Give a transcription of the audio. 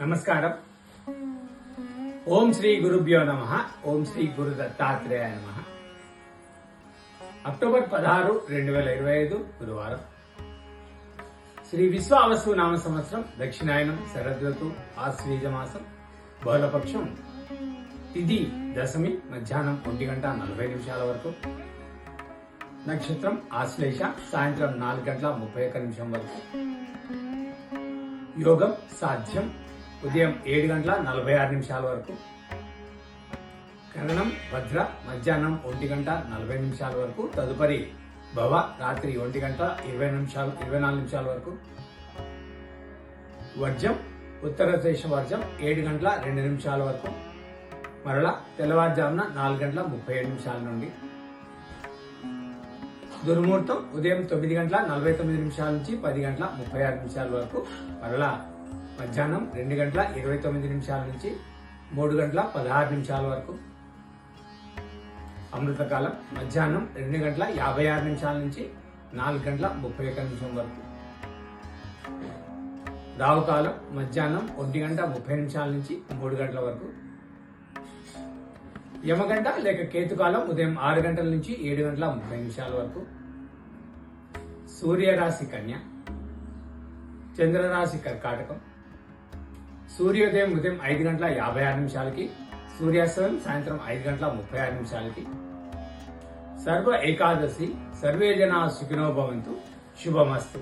నమస్కారం. ఓం శ్రీ గురుభ్యో నమః. ఓం శ్రీ గురు దత్తాత్రేయ నమః. అక్టోబర్ 16, 2025 గురువారం. శ్రీ విశ్వావసు నామ సంవత్సరం, దక్షిణాయనం, శరదృతు, ఆశ్వీజ మాసం, బహుళపక్షం, తిథి దశమి, మధ్యాహ్నం 1:40 వరకు. నక్షత్రం ఆశ్లేష, సాయంత్రం 4:31 వరకు. యోగం సాధ్యం, ఉదయం 7:46 వరకు. కరణం భద్ర, మధ్యాహ్నం 1:40 వరకు. తదుపరి భవ, రాత్రి 1:24 వరకు. వర్జం ఉత్తర దేశ వర్జం 7:02 వరకు. మరలా తెల్లవారుజామున 4:37 నుండి. దుర్ముహూర్తం ఉదయం 9:49 నుంచి 10:36 వరకు. మరలా మధ్యాహ్నం 2:29 నుంచి 3:16 వరకు. అమృతకాలం మధ్యాహ్నం 2:56 నుంచి 4:31 వరకు. రావుకాలం మధ్యాహ్నం 1:30 నుంచి 3 గంటల వరకు. యమగంట లేక కేతుకాలం ఉదయం 6 గంటల నుంచి 7:30 వరకు. సూర్యరాశి కన్య, చంద్రరాశి కర్కాటకం. సూర్యోదయం ఉదయం 5:56 సూర్యాస్తమయం సాయంత్రం 5:36. సర్వ ఏకాదశి. సర్వే జనా సుఖినో భవంతు. శుభమస్తు.